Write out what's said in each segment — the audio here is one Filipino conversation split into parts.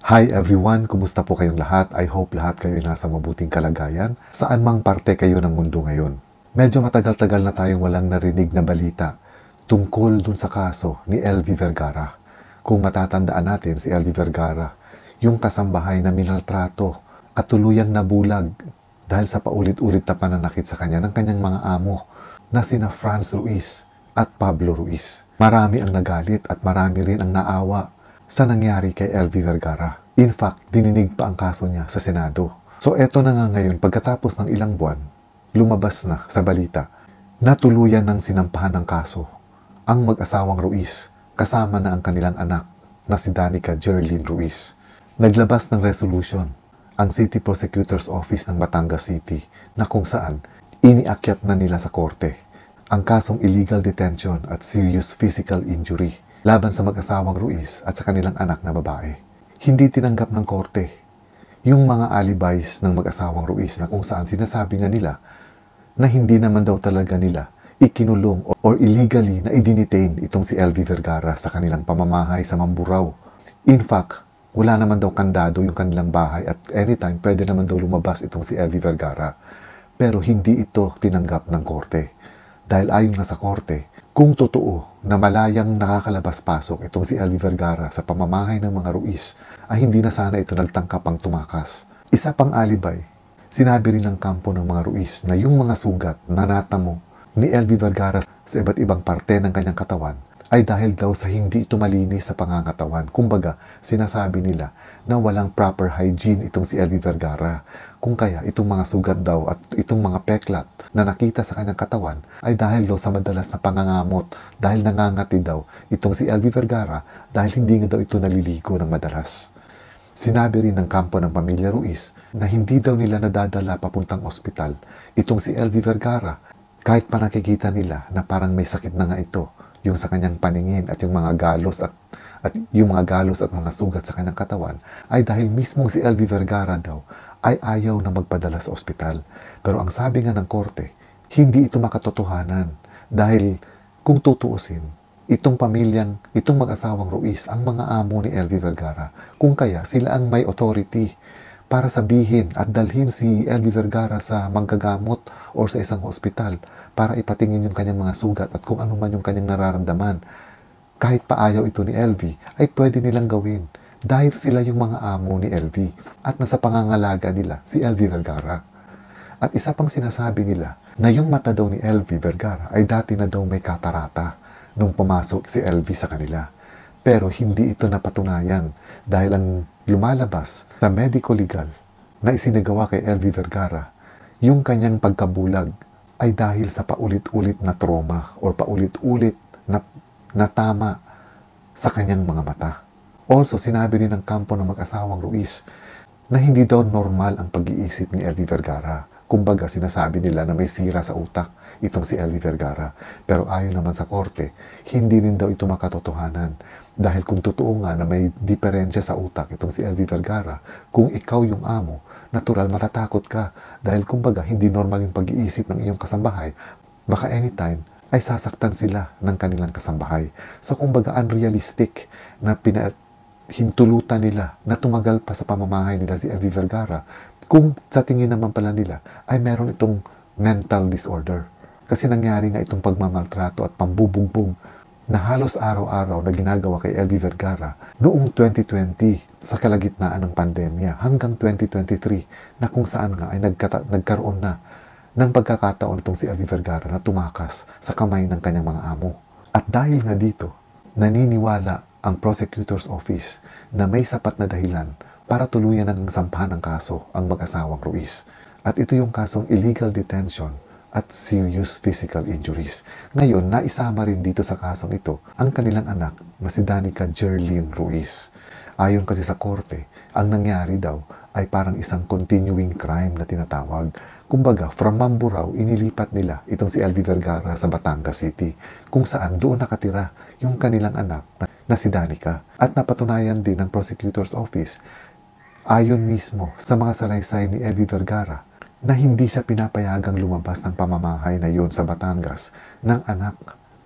Hi everyone! Kumusta po kayong lahat? I hope lahat kayo ay nasa mabuting kalagayan, saan mang parte kayo ng mundo ngayon. Medyo matagal-tagal na tayong walang narinig na balita tungkol dun sa kaso ni LV Vergara. Kung matatandaan natin si LV Vergara, yung kasambahay na minaltrato at tuluyang nabulag dahil sa paulit-ulit na pananakit sa kanya ng kanyang mga amo na sina Franz Ruiz at Pablo Ruiz. Marami ang nagalit at marami rin ang naawa sa nangyari kay LV Vergara. In fact, dininig pa ang kaso niya sa Senado. So eto na nga ngayon, pagkatapos ng ilang buwan, lumabas na sa balita na tuluyan ng sinampahan ng kaso ang mag-asawang Ruiz kasama na ang kanilang anak na si Danica Jerlyn Ruiz. Naglabas ng resolution ang City Prosecutor's Office ng Batangas City na kung saan iniakyat na nila sa korte ang kasong illegal detention at serious physical injury laban sa mag-asawang Ruiz at sa kanilang anak na babae. Hindi tinanggap ng korte yung mga alibis ng mag-asawang Ruiz na kung saan sinasabi nga nila na hindi naman daw talaga nila ikinulong or illegally na i-detain itong si LV Vergara sa kanilang pamamahay sa Mamburao. In fact, wala naman daw kandado yung kanilang bahay at anytime pwede naman daw lumabas itong si LV Vergara. Pero hindi ito tinanggap ng korte. Dahil ayon nga sa korte, kung totoo na malayang nakakalabas-pasok itong si LV Vergara sa pamamahay ng mga Ruiz, ay hindi na sana ito nagtangkap ang tumakas. Isa pang alibay, sinabi rin ng kampo ng mga Ruiz na yung mga sugat na natamo ni LV Vergara sa iba't ibang parte ng kanyang katawan ay dahil daw sa hindi ito malinis sa pangangatawan. Kumbaga, sinasabi nila na walang proper hygiene itong si LV Vergara. Kung kaya itong mga sugat daw at itong mga peklat na nakita sa kanyang katawan ay dahil daw sa madalas na pangangamot, dahil nangangati daw itong si LV Vergara dahil hindi nga daw ito naliligo ng madalas. Sinabi rin ng kampo ng pamilya Ruiz na hindi daw nila nadadala papuntang ospital itong si LV Vergara kahit pa nakikita nila na parang may sakit na nga ito, yung sa kanyang paningin at yung mga galos at mga sugat sa kanyang katawan ay dahil mismong si LV Vergara daw ay ayaw na magpadala sa ospital. Pero ang sabi nga ng korte, hindi ito makatotohanan dahil kung tutuusin, itong mag-asawang Ruiz ang mga amo ni LV Vergara. Kung kaya sila ang may authority para sabihin at dalhin si LV Vergara sa manggagamot o sa isang ospital para ipatingin yung kanyang mga sugat at kung ano man yung kanyang nararamdaman. Kahit pa ayaw ito ni LV, ay pwede nilang gawin dahil sila yung mga amo ni LV at nasa pangangalaga nila si LV Vergara. At isa pang sinasabi nila na yung mata daw ni LV Vergara ay dati na daw may katarata nung pumasok si LV sa kanila. Pero hindi ito napatunayan dahil ang lumalabas sa medico legal na isinagawa kay LV Vergara, yung kanyang pagkabulag ay dahil sa paulit-ulit na trauma o paulit-ulit na tama sa kanyang mga mata. Also, sinabi rin ng kampo ng mag-asawang Ruiz na hindi daw normal ang pag-iisip ni LV Vergara. Kumbaga, sinasabi nila na may sira sa utak itong si LV Vergara. Pero ayon naman sa korte, hindi rin daw ito makatotohanan. Dahil kung totoo nga na may diferensya sa utak itong si LV Vergara, kung ikaw yung amo, natural matatakot ka. Dahil kumbaga, hindi normal yung pag-iisip ng iyong kasambahay. Baka anytime ay sasaktan sila ng kanilang kasambahay. So kumbaga, unrealistic na hintulutan nila na tumagal pa sa pamamahay nila si LV Vergara kung sa tingin naman pala nila ay meron itong mental disorder. Kasi nangyari nga itong pagmamaltrato at pambubugbog na halos araw-araw na ginagawa kay LV Vergara noong 2020 sa kalagitnaan ng pandemya hanggang 2023 na kung saan nga ay nagkaroon na ng pagkakataon itong si LV Vergara na tumakas sa kamay ng kanyang mga amo. At dahil nga dito, naniniwala ang Prosecutor's Office na may sapat na dahilan para tuluyan ng sampahan ng kaso ang mag-asawang Ruiz. At ito yung kasong illegal detention at serious physical injuries. Ngayon, naisama rin dito sa kasong ito ang kanilang anak na si Danica Jerlyn Ruiz. Ayon kasi sa korte, ang nangyari daw ay parang isang continuing crime na tinatawag. Kumbaga, from Mamburao, inilipat nila itong si LV Vergara sa Batangas City, kung saan doon nakatira yung kanilang anak na si Danica. At napatunayan din ng Prosecutor's Office, ayon mismo sa mga salaysay ni LV Vergara, na hindi siya pinapayagang lumabas ng pamamahay na yun sa Batangas ng anak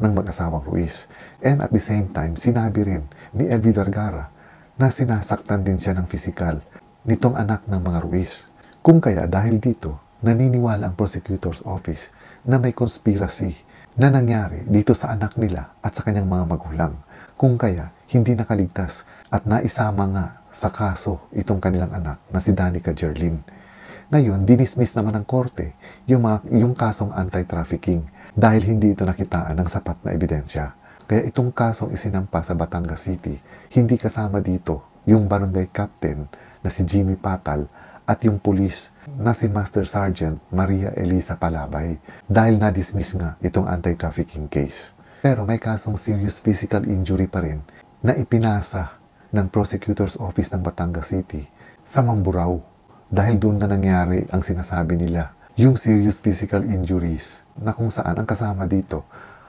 ng mag-asawang Ruiz. And at the same time, sinabi rin ni LV Vergara na sinasaktan din siya ng pisikal nitong anak ng mga Ruiz. Kung kaya dahil dito, naniniwala ang prosecutor's office na may conspiracy na nangyari dito sa anak nila at sa kanyang mga magulang. Kung kaya, hindi nakaligtas at naisama nga sa kaso itong kanilang anak na si Danica Jerlyn. Ngayon, dinismiss naman ng korte yung kasong anti-trafficking dahil hindi ito nakitaan ng sapat na ebidensya. Kaya itong kasong isinampa sa Batangas City, hindi kasama dito yung barangay captain na si Jimmy Patal at yung pulis na si Master Sergeant Maria Elisa Palabay dahil na-dismiss nga itong anti-trafficking case. Pero may kasong serious physical injury pa rin na ipinasa ng Prosecutor's Office ng Batangas City sa Mamburao dahil doon na nangyari ang sinasabi nila. Yung serious physical injuries na kung saan ang kasama dito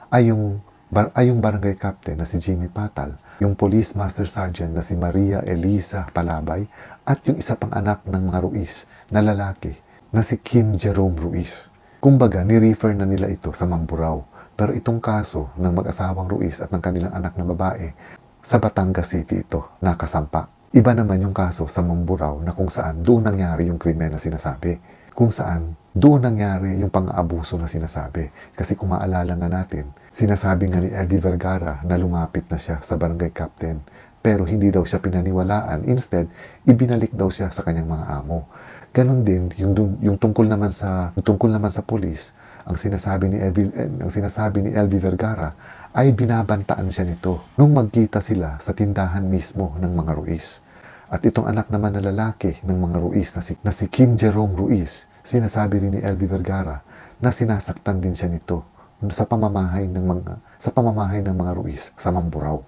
ay yung barangay captain na si Jimmy Patal, yung police master sergeant na si Maria Elisa Palabay, at yung isa pang anak ng mga Ruiz na lalaki na si Kim Jerome Ruiz. Kumbaga, ni-refer na nila ito sa Mamburao. Pero itong kaso ng mag-asawang Ruiz at ng kanilang anak na babae, sa Batangas City ito nakasampa. Iba naman yung kaso sa Mamburao na kung saan doon nangyari yung krimen na sinasabi. Kung saan doon nangyari yung pang-aabuso na sinasabi. Kasi kung maalala nga natin, sinasabi nga ni Elvie Vergara na lumapit na siya sa barangay captain. Pero hindi daw siya pinaniwalaan. Instead, ibinalik daw siya sa kanyang mga amo. Ganon din yung tungkol naman sa pulis, ang sinasabi ni Elvie Vergara ay binabantaan siya nito nung magkita sila sa tindahan mismo ng mga Ruiz. At itong anak naman na lalaki ng mga Ruiz na si Kim Jerome Ruiz, sinasabi rin ni Elvie Vergara na sinasaktan din siya nito sa pamamahay ng mga Ruiz sa Mamburao.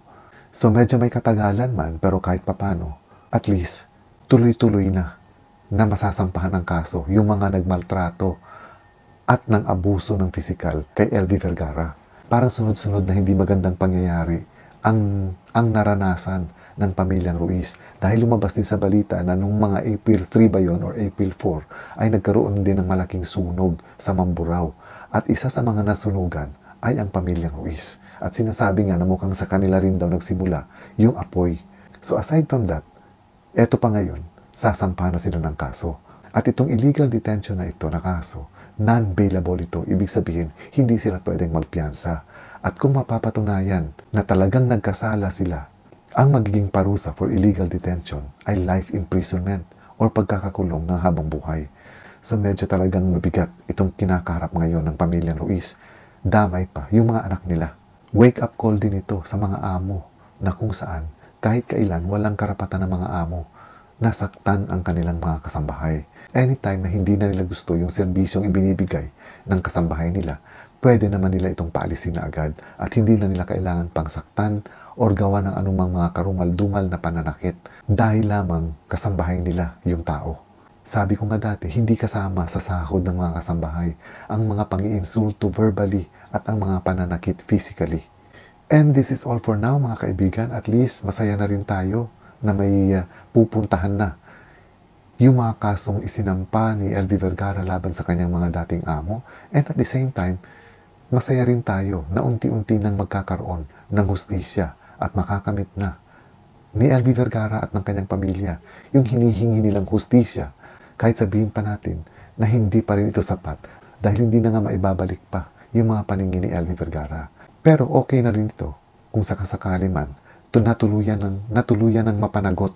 So medyo may katagalan man, pero kahit papano, at least tuloy-tuloy na masasampahan ng kaso yung mga nagmaltrato at ng abuso ng pisikal kay Elvie Vergara. Parang sunod-sunod na hindi magandang pangyayari ang naranasan ng pamilyang Ruiz. Dahil lumabas din sa balita na nung mga April 3 ba yun or April 4 ay nagkaroon din ng malaking sunog sa Mamburao. At isa sa mga nasunugan ay ang pamilyang Ruiz. At sinasabi nga na mukhang sa kanila rin daw nagsimula yung apoy. So aside from that, eto pa ngayon, sasampahan na sila ng kaso. At itong illegal detention na ito na kaso, non-bailable ito. Ibig sabihin, hindi sila pwedeng magpiyansa. At kung mapapatunayan na talagang nagkasala sila, ang magiging parusa for illegal detention ay life imprisonment or pagkakakulong ng habang buhay. So medyo talagang mabigat itong kinakaharap ngayon ng pamilyang Ruiz. Damay pa yung mga anak nila. Wake up call din ito sa mga amo na kung saan kahit kailan walang karapatan ng mga amo nasaktan ang kanilang mga kasambahay. Anytime na hindi na nila gusto yung serbisyong ibinibigay ng kasambahay nila, pwede naman nila itong paalisin na agad at hindi na nila kailangan pang saktan or gawa ng anumang mga karumal-dumal na pananakit dahil lamang kasambahay nila yung tao. Sabi ko nga dati, hindi kasama sa sahod ng mga kasambahay ang mga pang-iinsulto verbally at ang mga pananakit physically. And this is all for now mga kaibigan. At least masaya na rin tayo na may pupuntahan na yung mga kasong isinampa ni Elvie Vergara laban sa kanyang mga dating amo. And at the same time, masaya rin tayo na unti-unti nang magkakaroon ng hustisya at makakamit na ni Elvie Vergara at ng kanyang pamilya yung hinihingi nilang hustisya, kahit sabihin pa natin na hindi pa rin ito sapat dahil hindi na nga maibabalik pa yung mga paningin ni Elvie Vergara. Pero okay na rin ito kung sakasakali man natuluyan ng mapanagot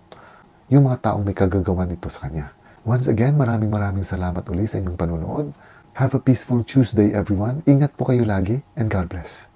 yung mga taong may kagagawan nito sa kanya. Once again, maraming salamat ulit sa inyong panonood. Have a peaceful Tuesday everyone. Ingat po kayo lagi and God bless.